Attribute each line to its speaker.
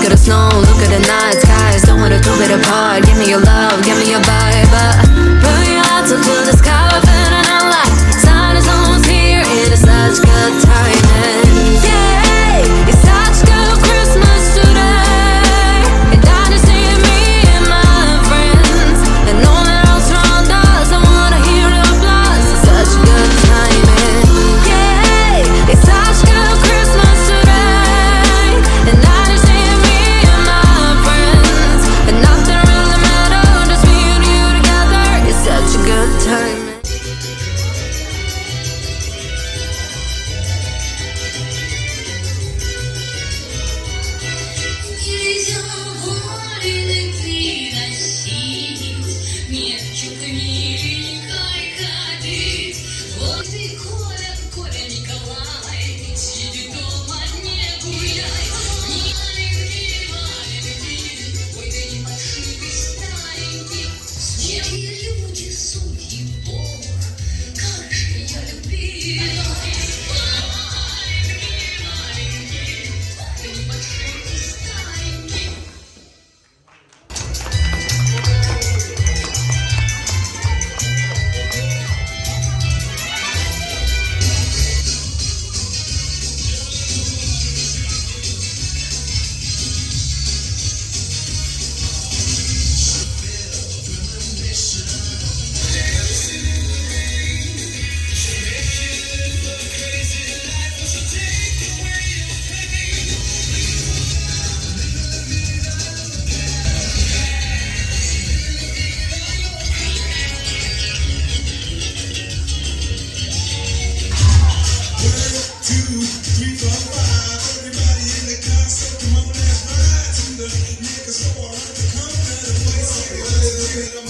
Speaker 1: Look at the snow, look at the night skies. Don't wanna do it apart. Give me your love, give me your vibe. Put your heart to the sky, feeling alive. Sun is almost here, it is such good timing. Yeah, it's such good Christmas today. And I just see me and my friends, and all that else around us. I wanna hear the applause. It's such good timing. Yeah, it's such good Christmas today. And I just see me and my friends, and nothing really matters, just me and you together. It's such a good timing.
Speaker 2: Everybody in the concert, come on, let's ride to the niggas, so I like to come to the place.